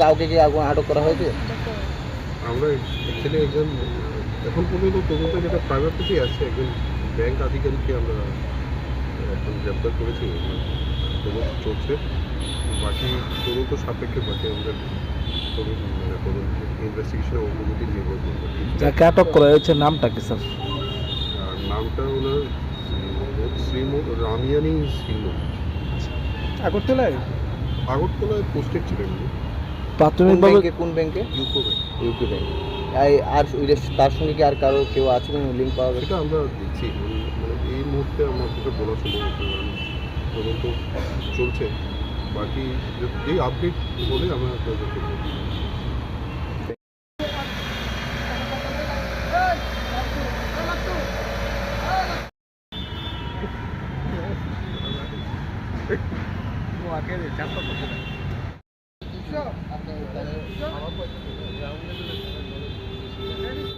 কাউকে কি আটক করা হয়েছে? আমরা অ্যাকচুয়ালি একজন এখন পর্যন্ত তদন্ত যেটা প্রাইভেটলি আছে একজন ব্যাংক আধিকারিককে আমরা এখন গ্রেপ্তার করেছি। তদন্ত চলছে, বাকি তদন্ত সাপেক্ষে বাকি আমাদের ইনভেস্টিগেশনের অগ্রগতি নির্ভর করবে। যাকে আটক করা হয়েছে নামটা কি স্যার? আর নামটা ওনার শ্রীমত রামিয়ানি শ্রীমত। আগরতলায় পোস্টেড ছিলেন প্রাথমিকভাবে কোন ব্যাংকে? UCO bank. UP bank. আর তার সঙ্গে কি আর কেউ আছে, কোনো লিঙ্ক পাওয়া গেছে? সেটা আমরা দেখছি, মানে এই মুহূর্তে আমার পক্ষে বলা সম্ভব হচ্ছে না, কারণ তদন্ত চলছে। বাকি যেই আপডেট বলে আমরা আপনাদেরকে বলবো। আপনার